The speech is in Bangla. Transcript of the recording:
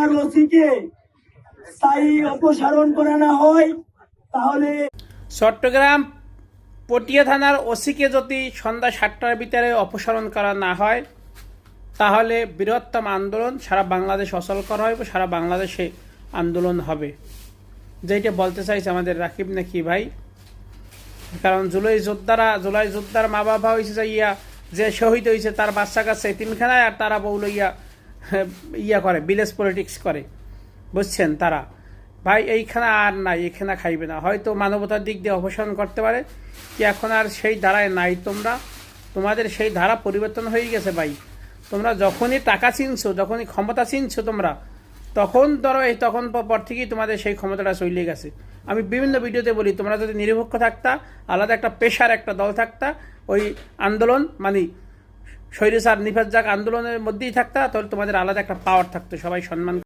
থানার ওসিকে স্থায়ী অপসারণ করে না হয় তাহলে চট্টগ্রাম পটিয়া থানার ওসিকে যদি সন্ধ্যা 7টার ভিতরে অপসারণ করা না হয় তাহলে বৃহত্তম আন্দোলন সারা বাংলাদেশ অচল করা হবে, সারা বাংলাদেশে আন্দোলন হবে। যেটা বলতে চাইছে আমাদের রাকিব নাকি ভাই, কারণ জুলাই যোদ্ধার মা বাবা হয়েছে যে শহীদ হয়েছে তার বাচ্চা কাছে তিনখানায়, আর তারা বউল ইয়া করে ভিলেজ পলিটিক্স করে, বুঝছেন? তারা ভাই এইখানে আর নাই, এখানে খাইবে না। হয়তো মানবতার দিক দিয়ে অপসারণ করতে পারে কি, এখন আর সেই ধারায় নাই। তোমাদের সেই ধারা পরিবর্তন হয়ে গেছে ভাই। তোমরা যখনই টাকা চিনছো, যখনই ক্ষমতা চিনছো তোমরা, তখন ধরো তখন পর থেকেই তোমাদের সেই ক্ষমতাটা চলে গেছে। আমি বিভিন্ন ভিডিওতে বলি, তোমরা যদি নিরপেক্ষ থাকতা, আলাদা একটা পেশার একটা দল থাকতা, ওই আন্দোলন মানে স্বৈরাচার নিফাজ আন্দোলনের মধ্যেই থাকতা, তাহলে তোমাদের আলাদা একটা পাওয়ার থাকতো, সবাই সম্মান